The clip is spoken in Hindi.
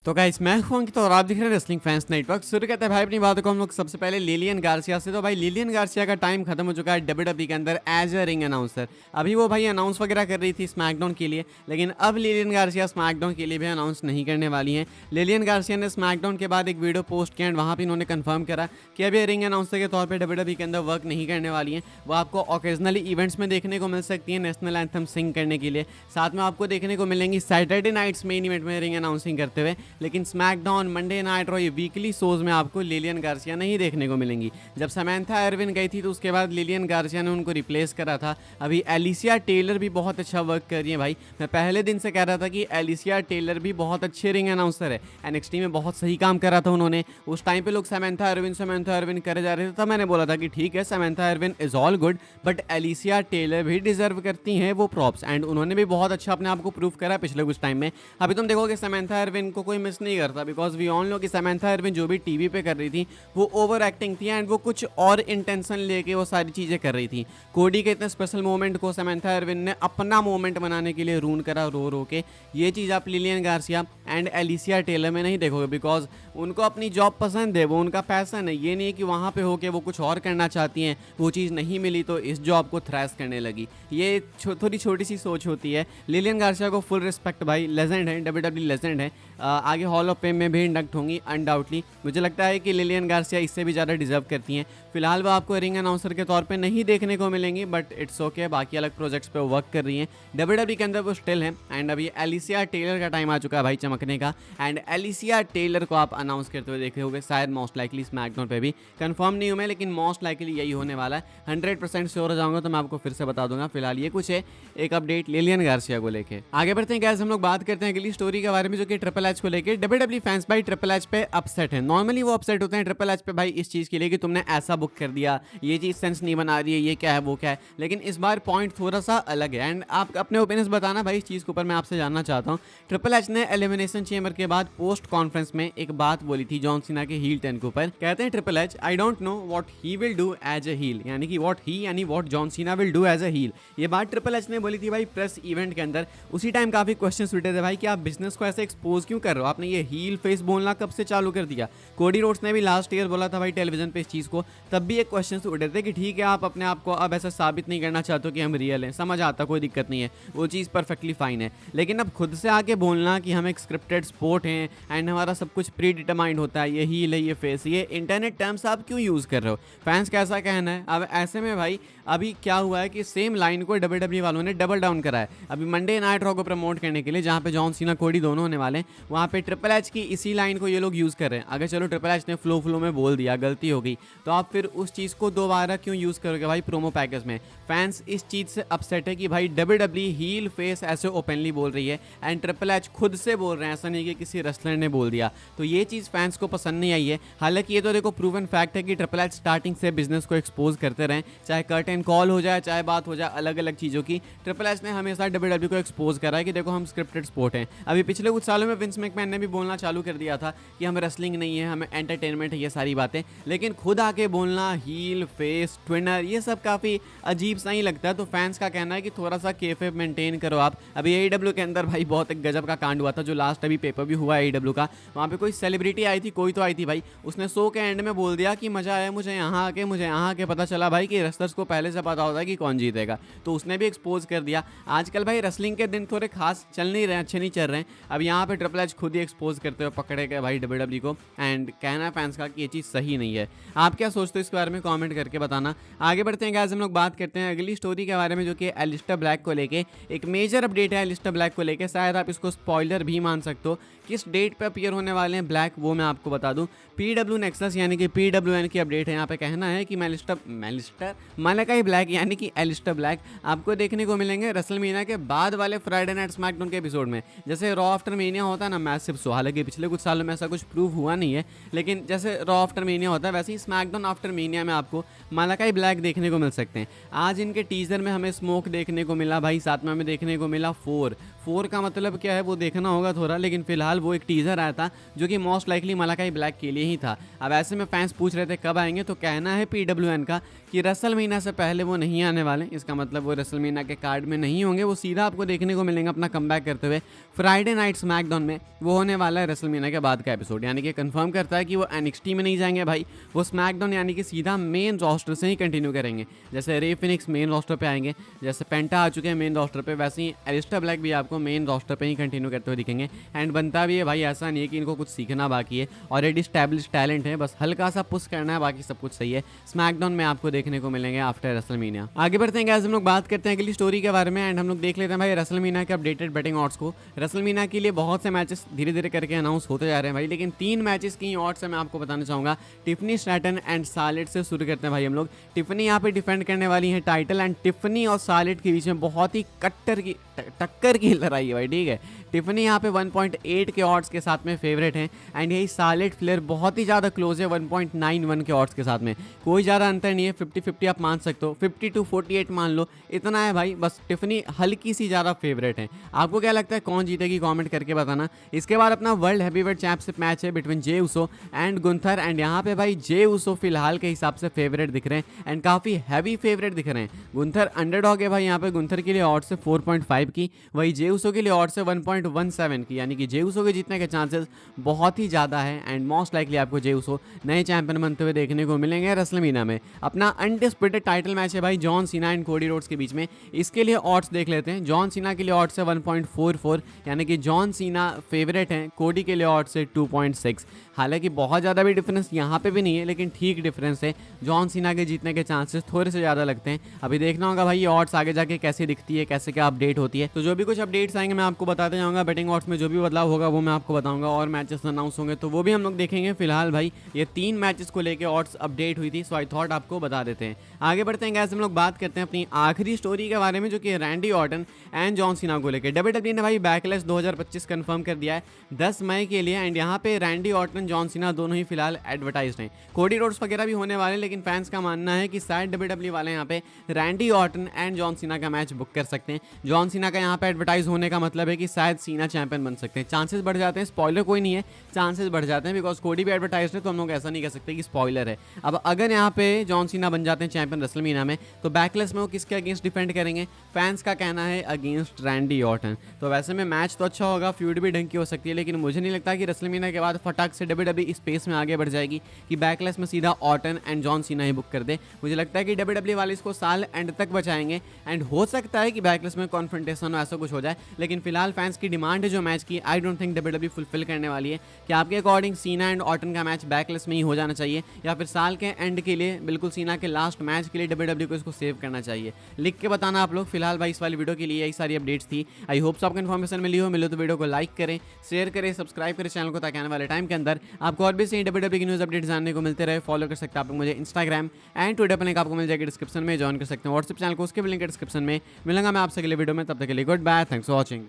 तो गाइस मैं हूं अंकित और आप देख रहे हैं रेसलिंग फैंस नेटवर्क। शुरू करते हैं भाई अपनी बातों को हम लोग सबसे पहले लिलियन गार्सिया से। तो भाई लिलियन गार्सिया का टाइम खत्म हो चुका है डब्ल्यूडब्ल्यूई के अंदर एज अ रिंग अनाउंसर। अभी वो भाई अनाउंस वगैरह कर रही थी स्मैकडाउन के लिए, लेकिन अब लिलियन गार्सिया स्मैकडाउन के लिए भी अनाउंस नहीं करने वाली हैं। लिलियन गार्सिया ने स्मैकडाउन के बाद एक वीडियो पोस्ट किया एंड वहाँ पर इन्होंने कन्फर्म करा कि अभी रिंग अनाउंसर के तौर पर डब्ल्यूडब्ल्यूई के अंदर वर्क नहीं करने वाली हैं। वो आपको ओकेजनली इवेंट्स में देखने को मिल सकती है नेशनल एंथम सिंग करने के लिए। साथ में आपको देखने को मिलेंगी सैटरडे नाइट्स मेन इवेंट में रिंग अनाउंसिंग करते हुए, लेकिन स्मैकडाउन मंडे नाइट और ये वीकली शोज में आपको लिलियन गार्सिया नहीं देखने को मिलेंगी। जब समैंथा एरविन गई थी तो उसके बाद लिलियन गार्सिया ने उनको रिप्लेस करा था। अभी एलिसिया टेलर भी बहुत अच्छा वर्क कर रही है भाई। मैं पहले दिन से कह रहा था कि एलिसिया टेलर भी बहुत अच्छे रिंग अनाउंसर है, एनएक्सटी में बहुत सही काम करा था उन्होंने। उस टाइम पे लोग समैंथा एरविन करे जा रहे थे, तब मैंने बोला था कि ठीक है Samantha Erwin is all good, but Alicia Taylor भी डिजर्व करती हैं वो प्रॉप्स, एंड उन्होंने भी बहुत अच्छा अपने आप को प्रूव करा पिछले कुछ टाइम में। अभी तुम देखोगे समैंथा एरविन को कोई मिस नहीं करता, बिकॉज वी ऑल नो कि समैंथा एरविन जो भी टीवी पे कर रही थी वो ओवर एक्टिंग थी एंड वो कुछ और इंटेंशन लेके वो सारी चीज़ें कर रही थी। कोडी के इतने स्पेशल मोमेंट को समैंथा एरविन ने अपना मोमेंट बनाने के लिए रून करा रो रो के। ये चीज़ आप Lilian Garcia and Alicia Taylor में नहीं देखोगे, बिकॉज उनको अपनी जॉब पसंद है, वो उनका पैसन है। ये नहीं है कि वहाँ पे होके वो कुछ और करना चाहती हैं, वो चीज़ नहीं मिली तो इस जॉब को थ्रैश करने लगी। ये थोड़ी छोटी सी सोच होती है। लिलियन गार्सिया को फुल रिस्पेक्ट भाई, लेजेंड है, डब्ल्यूडब्ल्यूई लेजेंड है। आगे हॉल ऑफ फेम में भी इंडक्ट होंगी अनडाउटली। मुझे लगता है कि लिलियन गार्सिया इससे भी ज़्यादा डिजर्व करती हैं। फिलहाल वो आपको रिंग अनाउंसर के तौर पे नहीं देखने को मिलेंगी, बट इट्स ओके, बाकी अलग प्रोजेक्ट्स पे वर्क कर रही हैं डब्ल्यूडब्ल्यूई के अंदर, वो स्टिल है। एंड अभी एलिसिया टेलर का टाइम आ चुका है भाई चमकने का, एंड एलिसिया टेलर को आप अनाउंस करते हुए देखे होंगे शायद मोस्ट लाइकली स्मैकडाउन पे भी। कंफर्म नहीं हूँ मैं, लेकिन मोस्ट लाइकली यही होने वाला है। 100% श्योर हो जाऊंगा तो मैं आपको फिर से बता दूंगा। फिलहाल ये कुछ है एक अपडेट लिलियन गार्सिया को लेके। आगे बढ़ते हैं गाइस, हम लोग बात करते हैं अगली स्टोरी के बारे में, जो कि ट्रिपल एच को लेके। डब्ल्यूडब्ल्यूई फैंस भाई ट्रिपल एच पे अपसेट है। नॉर्मली वो अपसेट होते हैं ट्रिपल एच पे भाई इस चीज़ के लिए कि तुमने ऐसा बुक कर दिया, ये चीज़ सेंस नहीं बना रही है, ये क्या है वो क्या है। लेकिन इस बार पॉइंट थोड़ा सा अलग है, एंड आप अपने ओपिनियंस बताना भाई इस चीज़ के ऊपर, मैं आपसे जानना चाहता हूँ। ट्रिपल एच ने एलिमिनेशन चेंबर के बाद पोस्ट कॉन्फ्रेंस में एक बात बोली थी जॉन सीना के हील टर्न के ऊपर। कहते हैं triple H, I don't know what he will do as a heel, यानी कि what John Cena will do as a heel. ये बात ट्रिपल एच ने बोली थी भाई प्रेस इवेंट के अंदर। उसी टाइम काफी क्वेश्चंस उठे थे भाई कि आप बिजनेस को ऐसे एक्सपोज क्यों कर रहे हो, आपने ये हील फेस बोलना कब से चालू कर दिया। कोडी रोड्स ने भी लास्ट ईयर बोला था भाई टेलीविजन पे इस चीज़ को, तब भी एक क्वेश्चन उठे थे कि ठीक है आप अपने आप को अब ऐसा साबित नहीं करना चाहते हो कि हम रियल हैं, समझ आता, कोई दिक्कत नहीं है, वो चीज़ परफेक्टली फाइन है। लेकिन अब खुद से आके बोलना कि हम एक स्क्रिप्टेड स्पोर्ट हैं एंड हमारा सब कुछ प्री डिटरमाइंड होता है, ये हील है, ये फेस, ये इंटरनेट टर्म्स आप क्यों यूज़ कर रहे हो, फैंस कैसा कहना है। अब ऐसे में भाई अभी क्या हुआ है कि सेम लाइन को डब्ल्यूडब्ल्यूई वालों ने डबल डाउन करा है। अभी मंडे नाइट रॉ को प्रमोट करने के लिए, जहाँ पे जॉन सीना कोडी दोनों होने वाले हैं, वहाँ पे ट्रिपल एच की इसी लाइन को ये लोग यूज़ कर रहे हैं। अगर चलो ट्रिपल एच ने फ्लो में बोल दिया, गलती हो गई, तो आप फिर उस चीज़ को दोबारा क्यों यूज़ करोगे भाई प्रोमो पैकेज में। फैंस इस चीज़ से अपसेट है कि भाई डब्ल्यूडब्ल्यूई हील फेस ऐसे ओपनली बोल रही है एंड ट्रिपल एच खुद से बोल रहे हैं, ऐसा नहीं कि किसी रेसलर ने बोल दिया। तो ये चीज़ फैंस को पसंद नहीं आई है। हालांकि ये तो देखो प्रूवन फैक्ट है कि ट्रिपल एच स्टार्टिंग से बिजनेस को एक्सपोज करते रहें, चाहे कर्टेन कॉल हो जाए, चाहे बात हो जाए अलग अलग चीज़ों की। ट्रिपल एच ने हमेशा डब्ल्यूडब्ल्यूई को एक्सपोज करा है कि देखो हम स्क्रिप्टेड स्पोर्ट हैं। अभी पिछले कुछ सालों में विंस मैकमैन ने भी बोलना चालू कर दिया था कि हम रेसलिंग नहीं है, हमें एंटरटेनमेंट है, ये सारी बातें। लेकिन खुद आके बोलना हील फेस ट्विनर, ये सब काफ़ी अजीब सा ही लगता है। तो फैंस का कहना है कि थोड़ा सा केफे मेंटेन करो आप। अभी एईडब्ल्यू के अंदर भाई बहुत एक गजब का कांड हुआ था, जो लास्ट अभी पेपर भी हुआ एईडब्ल्यू का। वहाँ पे कोई सेलिब्रिटी आई थी, कोई तो आई थी भाई, उसने शो के एंड में बोल दिया कि मज़ा आया मुझे यहाँ आके पता चला भाई कि रेसलर्स को पहले से पता होता है कि कौन जीतेगा। तो उसने भी एक्सपोज कर दिया। आजकल भाई रेसलिंग के दिन थोड़े खास चल नहीं रहे, अच्छे नहीं चल रहे हैं। अब यहाँ पे ट्रिपल एच खुद ही एक्सपोज करते हुए पकड़े गए भाई डब्ल्यूडब्ल्यूई को, एंड कहना है फैंस का कि ये चीज़ सही नहीं है। आप क्या सोचते हो इसके बारे में कमेंट करके बताना। आगे बढ़ते हैं गाइस, हम लोग बात करते हैं अगली स्टोरी के बारे में, जो कि एलिस्टर ब्लैक को लेके एक मेजर अपडेट है। एलिस्टर ब्लैक को लेके शायद आप इसको स्पॉइलर भी मान सकते हो। किस डेट पे अपीयर होने वाले हैं ब्लैक, वो मैं आपको बता दूं। पीडब्ल्यू नेक्सस यानी कि पीडब्ल्यूएन की अपडेट है। यहाँ पे कहना है कि मलाकाई ब्लैक यानी कि एलिस्टर ब्लैक आपको देखने को मिलेंगे रेसलमेनिया के बाद वाले फ्राइडे नाइट स्मैकडाउन के एपिसोड में। जैसे रॉ आफ्टर मेनिया होता है ना मैसिव शो, हालांकि पिछले कुछ सालों में ऐसा कुछ प्रूव हुआ नहीं है, लेकिन जैसे रॉ आफ्टर मेनिया होता है वैसे ही स्मैकडाउन आफ्टर मेनिया में आपको मलाकाई ब्लैक देखने को मिल सकते हैं। आज इनके टीजर में हमें स्मोक देखने को मिला भाई, साथ में हमें देखने को मिला 4 का मतलब क्या है वो देखना होगा थोड़ा, लेकिन फिलहाल फिलहाल वो एक टीज़र आया था जो कि मोस्ट लाइकली मलाकाई ब्लैक के लिए ही था। अब ऐसे में फैंस पूछ रहे थे कब आएंगे, तो कहना है PWN का कि रेसलमेनिया से पहले वो नहीं आने वाले। इसका मतलब वो रेसलमेनिया के कार्ड में नहीं होंगे, वो सीधा आपको देखने को मिलेंगे अपना कमबैक करते हुए फ्राइडे नाइट स्मैकडाउन में। वो होने वाला है रेसलमेनिया के बाद का एपिसोड, यानी कि कंफर्म करता है कि वो NXT में नहीं जाएंगे भाई, वो स्मैकडाउन यानी कि सीधा मेन रोस्टर से ही कंटिन्यू करेंगे। जैसे रे फिनिक्स मेन रोस्टर पे आएंगे, जैसे पेंटा आ चुके हैं मेन रोस्टर पे, वैसे ही एलिस्टर ब्लैक भी आपको मेन रोस्टर पे ही कंटिन्यू करते हुए दिखेंगे। एंड बनता भी है भाई, ऐसा नहीं है कि इनको कुछ सीखना बाकी है, ऑलरेडी स्टैब्लिश टैलेंट है, बस हल्का सा पुश करना है, बाकी सब कुछ सही है। स्मैकडाउन में आपको देखने को मिलेंगे आफ्टर रेसलमेनिया। आगे बढ़ते हैं, हम लोग बात करते हैं अगली स्टोरी के बारे में एंड हम लोग देख लेते हैं भाई रेसलमेनिया के अपडेटेड बेटिंग ऑड्स को। रेसलमेनिया के लिए बहुत से मैचेस धीरे धीरे करके अनाउंस होते जा रहे हैं भाई, लेकिन 3 मैचेस की ऑड्स है मैं आपको बताना चाहूँगा। टिफनी स्ट्रैटन एंड सालेट से शुरू करते हैं भाई हम लोग। टिफनी यहाँ पे डिफेंड करने वाली है टाइटल एंड टिफनी और सालेट के बीच में बहुत ही टक्कर की लड़ाई है भाई, ठीक है। टिफनी यहाँ पे 1.8 के ऑड्स के साथ में फेवरेट हैं एंड यही सालेट फ्लेयर बहुत ही ज़्यादा क्लोज है 1.91 के ऑड्स के साथ में। कोई ज़्यादा अंतर नहीं है, 50-50 आप मान सकते हो, 50-48 मान लो, इतना है भाई। बस टिफनी हल्की सी ज़्यादा फेवरेट है। आपको क्या लगता है कौन जीतेगी, कमेंट करके बताना। इसके बाद अपना वर्ल्ड हैवीवेट चैंपियनशिप मैच है between J Uso and Gunther and यहाँ पे भाई जे उसो फिलहाल के हिसाब से फेवरेट दिख रहे हैं एंड काफ़ी हैवी फेवरेट दिख रहे हैं। गुंथर अंडरडॉग है भाई, यहाँ पे गुंथर के लिए ऑड्स है 4.5 की, वही जे उसो के लिए ऑड्स है 1.17 की, यानी कि जे उसो के जीतने के चांसेस बहुत ही ज़्यादा है एंड मोस्ट लाइकली आपको जे उसो नए चैंपियन बनते हुए देखने को मिलेंगे रेसलमेनिया में। अपना अनडिस्प्यूटेड टाइटल मैच है भाई John Cena and Cody Rhodes के बीच में। इसके लिए ऑड्स देख लेते हैं। जॉन सीना के लिए ऑड्स है 1.44, यानी कि जॉन सीना फेवरेट हैं। कोडी के लिए ऑड्स है 2.6। हालांकि बहुत ज़्यादा भी डिफरेंस यहाँ पे भी नहीं है, लेकिन ठीक डिफरेंस है। जॉन सीना के जीतने के चांसेस थोड़े से ज़्यादा लगते हैं। अभी देखना होगा भाई ये ऑड्स आगे जाके कैसे दिखती है, कैसे क्या अपडेट होती है। तो जो भी कुछ अपडेट्स आएंगे मैं आपको बताते जाऊँगा। बेटिंग ऑड्स में जो भी बदलाव होगा वो मैं आपको बताऊँगा, और मैचेस अनाउंस होंगे तो वो भी हम लोग देखेंगे। फिलहाल भाई ये 3 मैचेस को लेकर ऑड्स अपडेट हुई थी, सो आई थॉट आपको बता देते हैं। आगे बढ़ते हैं गैस, हम लोग बात करते हैं अपनी आखिरी स्टोरी के बारे में, जो कि Randy Orton and John Cena को लेकर। WWE ने भाई बैकलैश 2025 कंफर्म कर दिया है 10 मई के लिए एंड यहाँ पे रैंडी ऑर्टन जॉन सीना दोनों ही फिलहाल एडवर्टाइज्ड हैं। कोडी रोड्स वगैरह भी होने वाले हैं, लेकिन फैंस का मानना है कि शायद WWE वाले यहाँ पे Randy Orton and John Cena का मैच बुक कर सकते हैं। जॉन सीना का यहाँ पे एडवर्टाइज होने का मतलब है कि शायद सीना चैंपियन बन सकते हैं। चांसेस बढ़ जाते हैं, स्पॉइलर कोई नहीं है, चांसेस बढ़ जाते हैं, बिकॉज कोडी भी एडवर्टाइज है, तो हम लोग ऐसा नहीं कह सकते कि स्पॉइलर है। अब अगर यहाँ पे जॉन सीना बन जाते हैं चैंपियन रेसलमेनिया में, तो बैकलैश में वो किसके अगेंस्ट डिफेंड करेंगे? फैंस का कहना है अगेंस्ट रैंडी ऑर्टन। तो वैसे में मैच तो अच्छा होगा, फ्यूड भी ढंग की हो सकती है, लेकिन मुझे नहीं लगता कि रेसलमेनिया के बाद फटाक से WWE स्पेस में आगे बढ़ जाएगी कि बैकलैश में सीधा Orton and John Cena he book कर दे। मुझे लगता है कि WWE वाले इसको साल एंड तक बचाएंगे एंड हो सकता है कि बैकलैश में कॉन्फ्रंटेशन हो, ऐसा कुछ हो जाए। लेकिन फिलहाल फैंस की डिमांड है जो मैच की, I don't think WWE fulfil करने वाली है। कि आपके अकॉर्डिंग सीना एंड ऑर्टन का मैच बैकलैश में ही हो जाना चाहिए, या फिर साल के एंड के लिए बिल्कुल सीना के लास्ट मैच के लिए WWE को इसको सेव करना चाहिए? लिख के बताना आप लोग। फिलहाल भाई इस वाली वीडियो के लिए यही सारी अपडेट्स थी। आई होप आपको इन्फॉर्मेशन मिले तो वीडियो को लाइक करें, शेयर करें, सब्सक्राइब करें चैनल को, ताकि आने वाले टाइम के अंदर आपको और भी सही WWE की न्यूज़ अपडेट जानने को मिलते रहे। फॉलो कर सकते हैं आप मुझे इंस्टाग्राम एंड ट्विटर पर, लिंक आपको मिल जाएगा डिस्क्रिप्शन में। ज्वाइन कर सकते हैं व्हाट्सएप चैनल को, उसके भी लिंक डिस्क्रिप्शन में। मिलूंगा मैं आपसे अगले वीडियो में, तब तक के लिए good bye, thanks for watching.